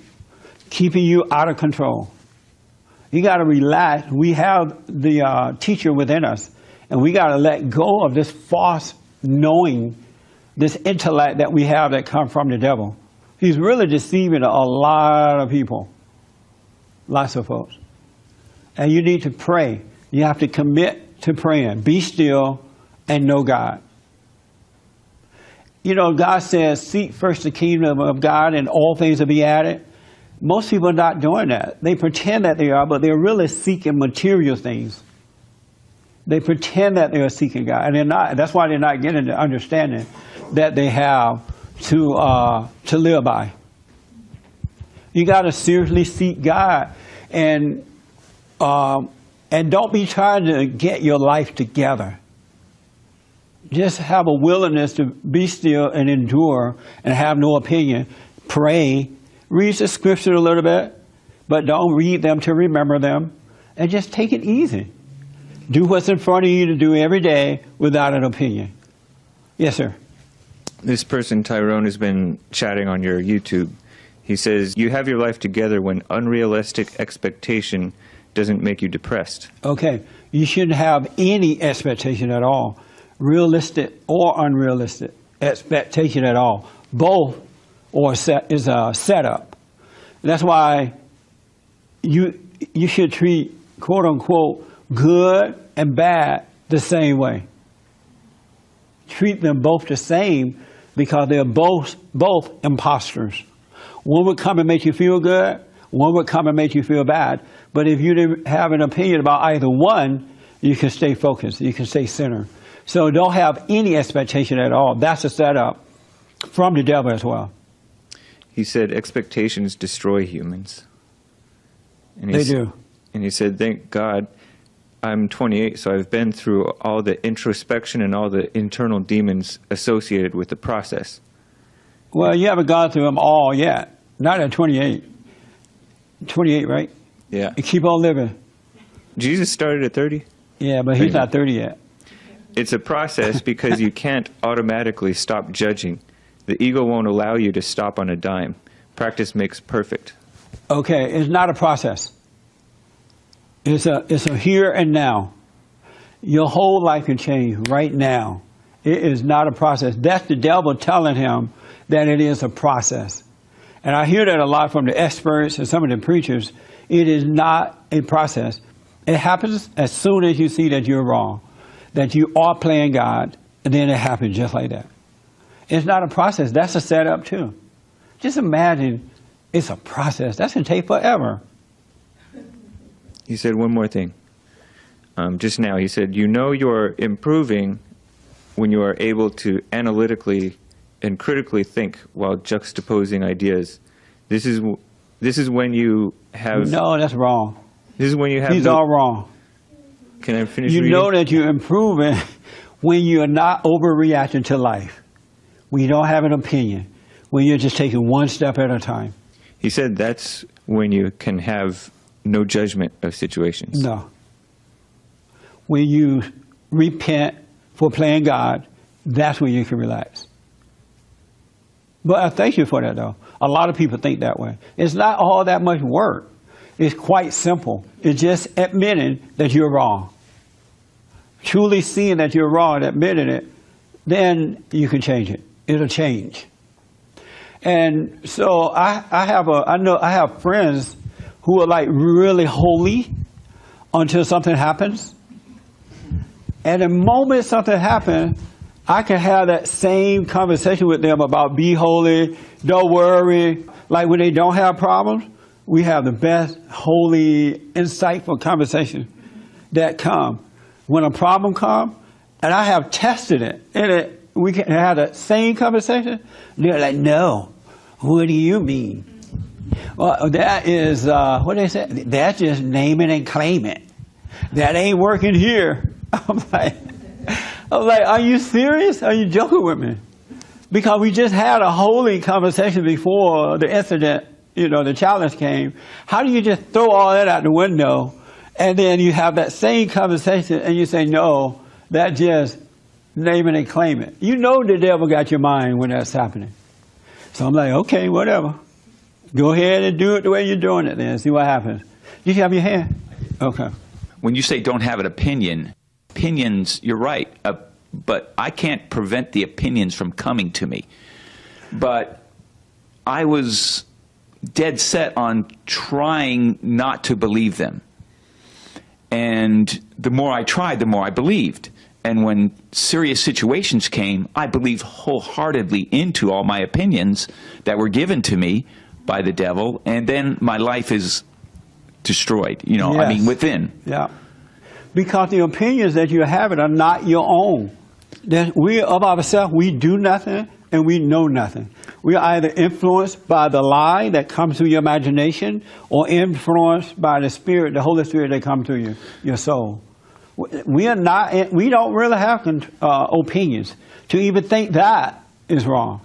[SPEAKER 1] keeping you out of control. You got to relax. We have the teacher within us, and we got to let go of this false knowing, this intellect that we have that comes from the devil. He's really deceiving a lot of people, lots of folks. And you need to pray. You have to commit to praying. Be still and know God. You know, God says, seek first the kingdom of God and all things will be added. Most people are not doing that. They pretend that they are, but they're really seeking material things. They pretend that they are seeking God, and they're not. That's why they're not getting the understanding that they have to live by. You got to seriously seek God, and don't be trying to get your life together. Just have a willingness to be still and endure and have no opinion. Pray. Read the scripture a little bit, but don't read them to remember them. And just take it easy. Do what's in front of you to do every day without an opinion. Yes, sir.
[SPEAKER 4] This person, Tyrone, has been chatting on your YouTube. He says, you have your life together when unrealistic expectation doesn't make you depressed.
[SPEAKER 1] Okay. You shouldn't have any expectation at all. Realistic or unrealistic expectation at all. Both is a setup. That's why you should treat, quote unquote, good and bad the same way. Treat them both the same because they're both imposters. One would come and make you feel good, one would come and make you feel bad. But if you didn't have an opinion about either one, you can stay focused, you can stay centered. So don't have any expectation at all. That's a setup from the devil as well.
[SPEAKER 4] He said expectations destroy humans. And
[SPEAKER 1] They do.
[SPEAKER 4] And he said, thank God I'm 28, so I've been through all the introspection and all the internal demons associated with the process.
[SPEAKER 1] Well, you haven't gone through them all yet. Not at 28. 28, right?
[SPEAKER 4] Yeah.
[SPEAKER 1] You keep on living.
[SPEAKER 4] Jesus started at 30?
[SPEAKER 1] Yeah, but he's not 30 yet.
[SPEAKER 4] It's a process because you can't automatically stop judging. The ego won't allow you to stop on a dime. Practice makes perfect.
[SPEAKER 1] Okay, it's not a process. It's a here and now. Your whole life can change right now. It is not a process. That's the devil telling him that it is a process. And I hear that a lot from the experts and some of the preachers. It is not a process. It happens as soon as you see that you're wrong, that you are playing God, and then it happens just like that. It's not a process. That's a setup too. Just imagine it's a process. That's going to take forever.
[SPEAKER 4] He said one more thing. Just now, he said, you know you're improving when you are able to analytically and critically think while juxtaposing ideas. This is when you have...
[SPEAKER 1] No, that's wrong.
[SPEAKER 4] This is when you have...
[SPEAKER 1] He's all wrong.
[SPEAKER 4] Can I finish
[SPEAKER 1] You
[SPEAKER 4] reading?
[SPEAKER 1] know that you're improving when you're not overreacting to life, when you don't have an opinion, when you're just taking one step at a time.
[SPEAKER 4] He said that's when you can have no judgment of situations.
[SPEAKER 1] No. When you repent for playing God, that's when you can relax. But I thank you for that, though. A lot of people think that way. It's not all that much work. It's quite simple. It's just admitting that you're wrong. Truly seeing that you're wrong and admitting it, then you can change it. It'll change. And so I have friends who are like really holy until something happens. And the moment something happens, I can have that same conversation with them about be holy, don't worry. Like when they don't have problems, we have the best, holy, insightful conversation that come. When a problem comes, and I have tested it, and we can have that same conversation, they're like, no, what do you mean? Well, that is, what they say, that's just name it and claim it. That ain't working here. I'm like, are you serious? Are you joking with me? Because we just had a holy conversation before the incident, the challenge came. How do you just throw all that out the window and then you have that same conversation and you say, no, that just name it and claim it. You know the devil got your mind when that's happening. So I'm like, okay, whatever. Go ahead and do it the way you're doing it then. See what happens. You have your hand? Okay.
[SPEAKER 8] When you say don't have an opinion, opinions, you're right, but I can't prevent the opinions from coming to me. But I was dead set on trying not to believe them. And the more I tried, the more I believed. And when serious situations came, I believed wholeheartedly into all my opinions that were given to me by the devil, and then my life is destroyed, I mean, within.
[SPEAKER 1] Yeah. Because the opinions that you have are not your own. We, of ourselves, we do nothing and we know nothing. We are either influenced by the lie that comes through your imagination or influenced by the Spirit, the Holy Spirit that comes through your soul. We don't really have opinions. To even think that is wrong.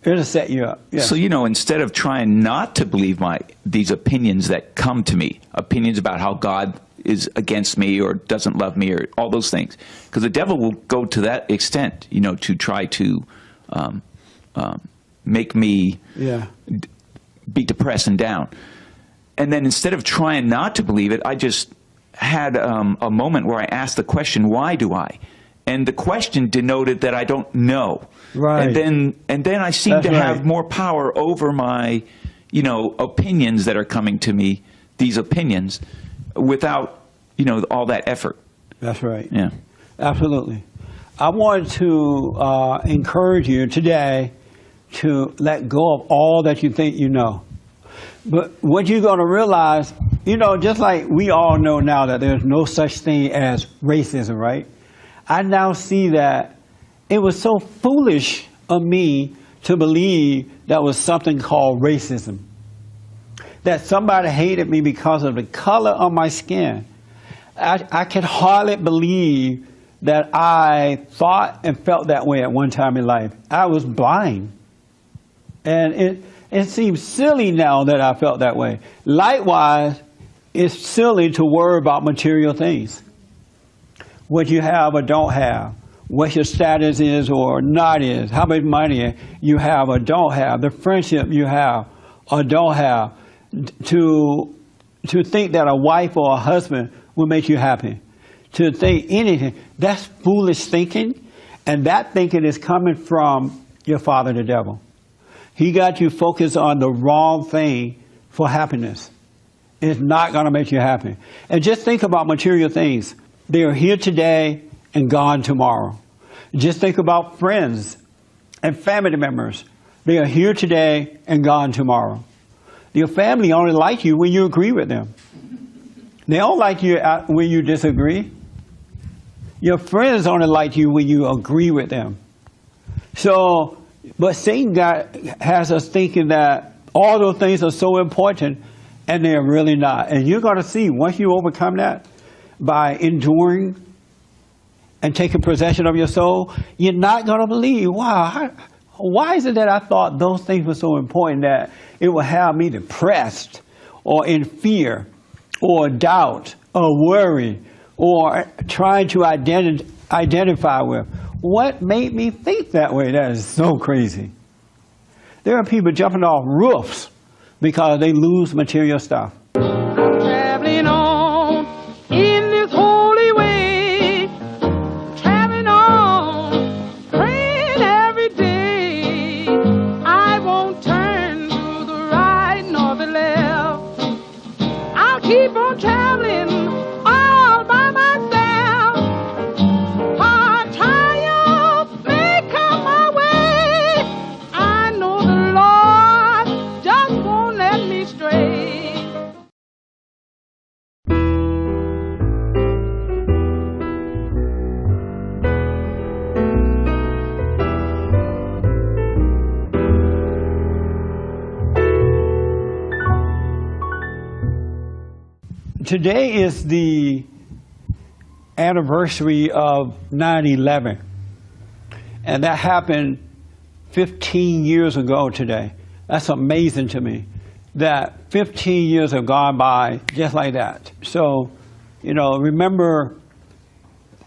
[SPEAKER 1] It'll set you up. Yes.
[SPEAKER 8] So, instead of trying not to believe these opinions that come to me, opinions about how God is against me or doesn't love me or all those things, because the devil will go to that extent, to try to make me be depressed and down. And then instead of trying not to believe it, I just had a moment where I asked the question, why do I? And the question denoted that I don't know.
[SPEAKER 1] Right.
[SPEAKER 8] And then I seem to have more power over my, opinions that are coming to me, these opinions, without, all that effort.
[SPEAKER 1] That's right.
[SPEAKER 8] Yeah.
[SPEAKER 1] Absolutely. I want to encourage you today to let go of all that you think you know. But what you're going to realize, just like we all know now that there's no such thing as racism, right? I now see that it was so foolish of me to believe that was something called racism. That somebody hated me because of the color of my skin. I can hardly believe that I thought and felt that way at one time in life. I was blind. And it seems silly now that I felt that way. Likewise, it's silly to worry about material things. What you have or don't have. What your status is or not is. How much money you have or don't have. The friendship you have or don't have. To think that a wife or a husband will make you happy. To think anything. That's foolish thinking. And that thinking is coming from your father, the devil. He got you focused on the wrong thing for happiness. It's not going to make you happy. And just think about material things. They are here today and gone tomorrow. Just think about friends and family members. They are here today and gone tomorrow. Your family only like you when you agree with them. They don't like you when you disagree. Your friends only like you when you agree with them. So, but Satan has us thinking that all those things are so important, and they're really not. And you're going to see, once you overcome that, by enduring and taking possession of your soul, you're not going to believe, wow, why is it that I thought those things were so important that it would have me depressed or in fear or doubt or worry or trying to identify with? What made me think that way? That is so crazy. There are people jumping off roofs because they lose material stuff.
[SPEAKER 11] I'm traveling on in this holy way, traveling on, praying every day. I won't turn to the right nor the left. I'll keep on traveling all by myself. Hard trials may come my way. I know the Lord just won't let me stray.
[SPEAKER 1] Today is the anniversary of 9/11, and that happened 15 years ago today. That's amazing to me that 15 years have gone by just like that. So, remember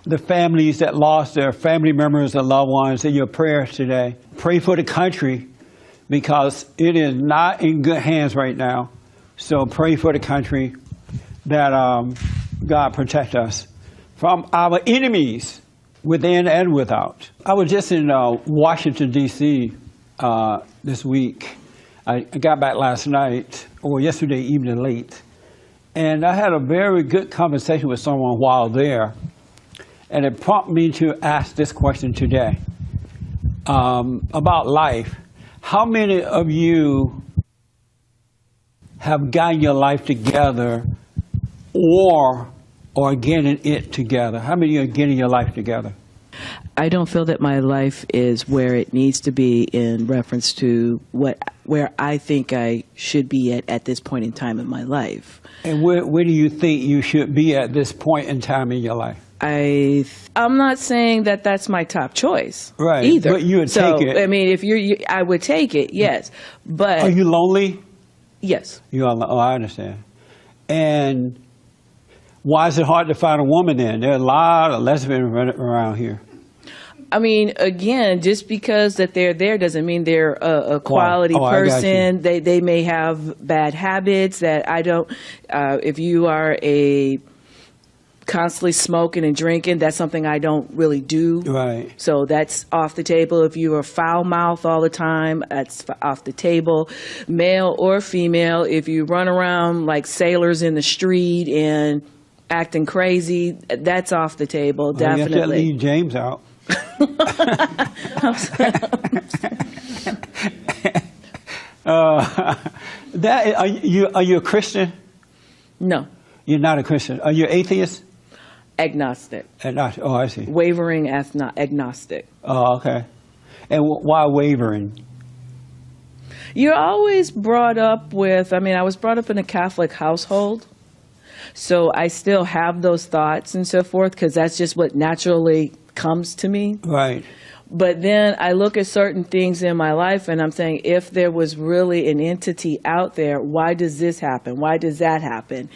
[SPEAKER 1] the families that lost their family members and loved ones in your prayers today. Pray for the country because it is not in good hands right now. So pray for the country that God protect us from our enemies within and without. I was just in Washington, D.C. This week. I got back last night, or yesterday evening late, and I had a very good conversation with someone while there, and it prompted me to ask this question today about life. How many of you have gotten your life together or are getting it together? How many of you are getting your life together?
[SPEAKER 2] I don't feel that my life is where it needs to be in reference to where I think I should be at this point in time in my life.
[SPEAKER 1] And where do you think you should be at this point in time in your life?
[SPEAKER 2] I'm not saying that that's my top choice,
[SPEAKER 1] right?
[SPEAKER 2] Either.
[SPEAKER 1] But you would take it.
[SPEAKER 2] I mean, if I would take it, yes. But
[SPEAKER 1] are you lonely?
[SPEAKER 2] Yes.
[SPEAKER 1] You are. Oh, I understand. And why is it hard to find a woman then? There are a lot of lesbians around here.
[SPEAKER 2] I mean, again, just because that they're there doesn't mean they're a quality person. They may have bad habits that I don't. If you are constantly smoking and drinking, that's something I don't really do.
[SPEAKER 1] Right.
[SPEAKER 2] So that's off the table. If you are foul mouth all the time, that's off the table. Male or female, if you run around like sailors in the street and acting crazy, that's off the table. Definitely.
[SPEAKER 1] You have to leave James out. Are you a Christian?
[SPEAKER 2] No.
[SPEAKER 1] You're not a Christian. Are you atheist?
[SPEAKER 2] Agnostic.
[SPEAKER 1] Agnostic. Oh, I see.
[SPEAKER 2] Wavering agnostic.
[SPEAKER 1] Oh, okay. And why wavering?
[SPEAKER 2] You're always brought up with, I was brought up in a Catholic household, so I still have those thoughts and so forth because that's just what naturally comes to me.
[SPEAKER 1] Right.
[SPEAKER 2] But then I look at certain things in my life and I'm saying, if there was really an entity out there, why does this happen? Why does that happen?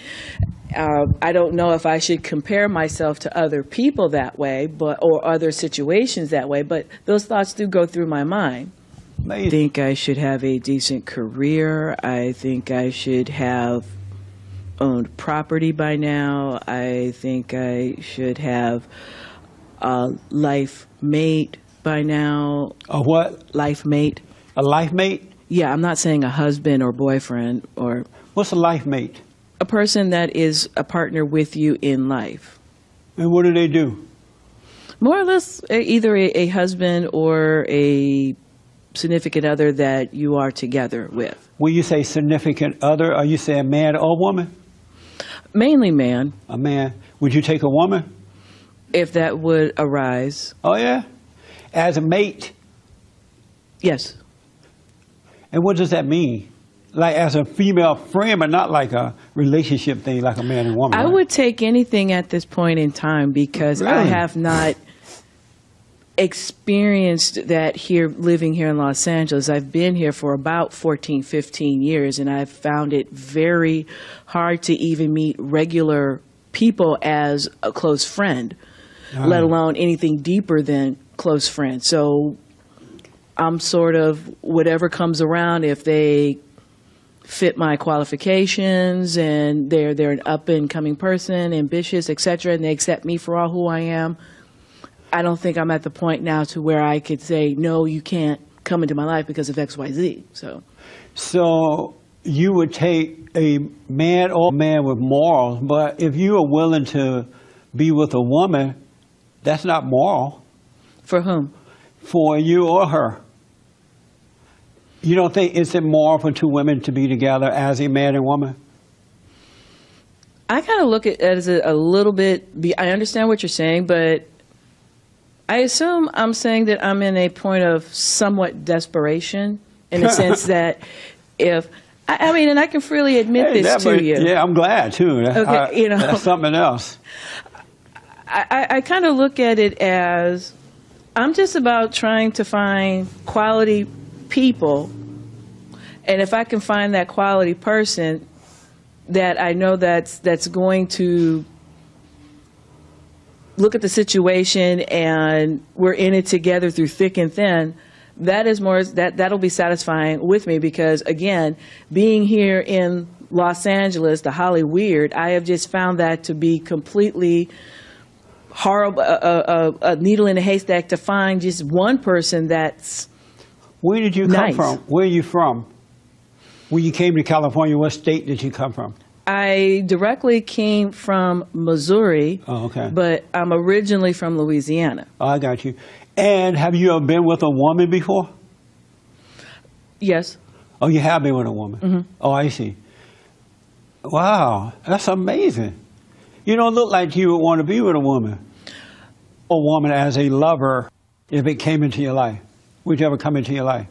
[SPEAKER 2] I don't know if I should compare myself to other people that way, or other situations that way, but those thoughts do go through my mind. I think I should have a decent career. I think I should have owned property by now. I think I should have a life mate by now.
[SPEAKER 1] A what?
[SPEAKER 2] Life mate.
[SPEAKER 1] A life mate?
[SPEAKER 2] Yeah, I'm not saying a husband or boyfriend or...
[SPEAKER 1] What's a life mate?
[SPEAKER 2] A person that is a partner with you in life.
[SPEAKER 1] And what do they do?
[SPEAKER 2] More or less either a husband or a significant other that you are together with.
[SPEAKER 1] When you say significant other, are you saying man or woman?
[SPEAKER 2] Mainly man.
[SPEAKER 1] A man. Would you take a woman?
[SPEAKER 2] If that would arise.
[SPEAKER 1] Oh, yeah? As a mate?
[SPEAKER 2] Yes.
[SPEAKER 1] And what does that mean? Like as a female friend, but not like a relationship thing like a man and woman.
[SPEAKER 2] I would take anything at this point in time because I have not experienced that here, living here in Los Angeles. I've been here for about 14, 15 years, and I've found it very hard to even meet regular people as a close friend, let alone anything deeper than close friend. So I'm sort of whatever comes around, if they fit my qualifications and they're an up-and-coming person, ambitious, etc., and they accept me for all who I am, I don't think I'm at the point now to where I could say, no, you can't come into my life because of X, Y, Z.
[SPEAKER 1] So you would take a man or man with morals, but if you are willing to be with a woman, that's not moral.
[SPEAKER 2] For whom?
[SPEAKER 1] For you or her. You don't think it's immoral for two women to be together as a man and woman?
[SPEAKER 2] I kind of look at it as a little bit, I understand what you're saying, but I assume I'm saying that I'm in a point of somewhat desperation in the sense that if, I mean, and I can freely admit this to you.
[SPEAKER 1] Yeah, I'm glad too.
[SPEAKER 2] Okay,
[SPEAKER 1] that's something else.
[SPEAKER 2] I kind of look at it as I'm just about trying to find quality people, and if I can find that quality person that I know that's going to look at the situation and we're in it together through thick and thin, that'll be satisfying with me, because again, being here in Los Angeles, the Holly Weird, I have just found that to be completely horrible, a needle in a haystack to find just one person that's
[SPEAKER 1] Where did you come
[SPEAKER 2] nice.
[SPEAKER 1] from? Where are you from? When you came to California, what state did you come from?
[SPEAKER 2] I directly came from Missouri,
[SPEAKER 1] Oh, okay.
[SPEAKER 2] but I'm originally from Louisiana.
[SPEAKER 1] Oh, I got you. And have you ever been with a woman before?
[SPEAKER 2] Yes.
[SPEAKER 1] Oh, you have been with a woman?
[SPEAKER 2] Mm-hmm.
[SPEAKER 1] Oh, I see. Wow, that's amazing. You don't look like you would want to be with a woman. A woman as a lover, if it came into your life. Would you ever come into your life?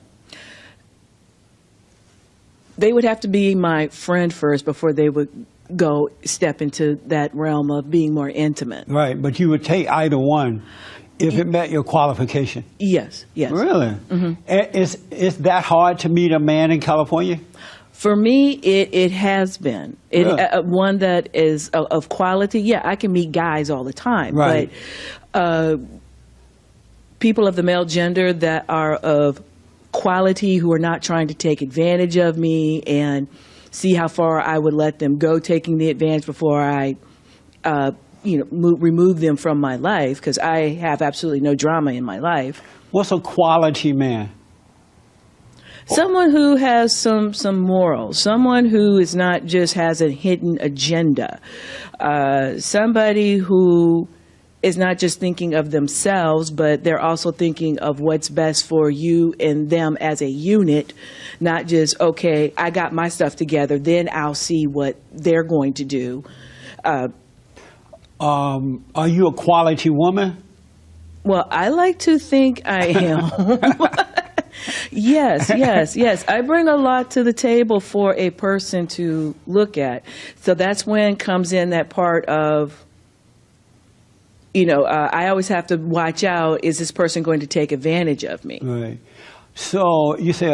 [SPEAKER 2] They would have to be my friend first before they would go step into that realm of being more intimate.
[SPEAKER 1] Right, but you would take either one if it met your qualification.
[SPEAKER 2] Yes, yes.
[SPEAKER 1] Really? Mm-hmm. Is that hard to meet a man in California?
[SPEAKER 2] For me, it has been.
[SPEAKER 1] Really?
[SPEAKER 2] One that is of quality. Yeah, I can meet guys all the time.
[SPEAKER 1] Right.
[SPEAKER 2] But people of the male gender that are of quality, who are not trying to take advantage of me and see how far I would let them go taking the advantage before I remove them from my life, because I have absolutely no drama in my life.
[SPEAKER 1] What's a quality man?
[SPEAKER 2] Someone who has some morals, someone who is not just has a hidden agenda, somebody who is not just thinking of themselves, but they're also thinking of what's best for you and them as a unit, not just, okay, I got my stuff together, then I'll see what they're going to do.
[SPEAKER 1] Are you a quality woman?
[SPEAKER 2] Well, I like to think I am. Yes. I bring a lot to the table for a person to look at. So that's when comes in that part of, I always have to watch out, is this person going to take advantage of me?
[SPEAKER 1] Right. So you say a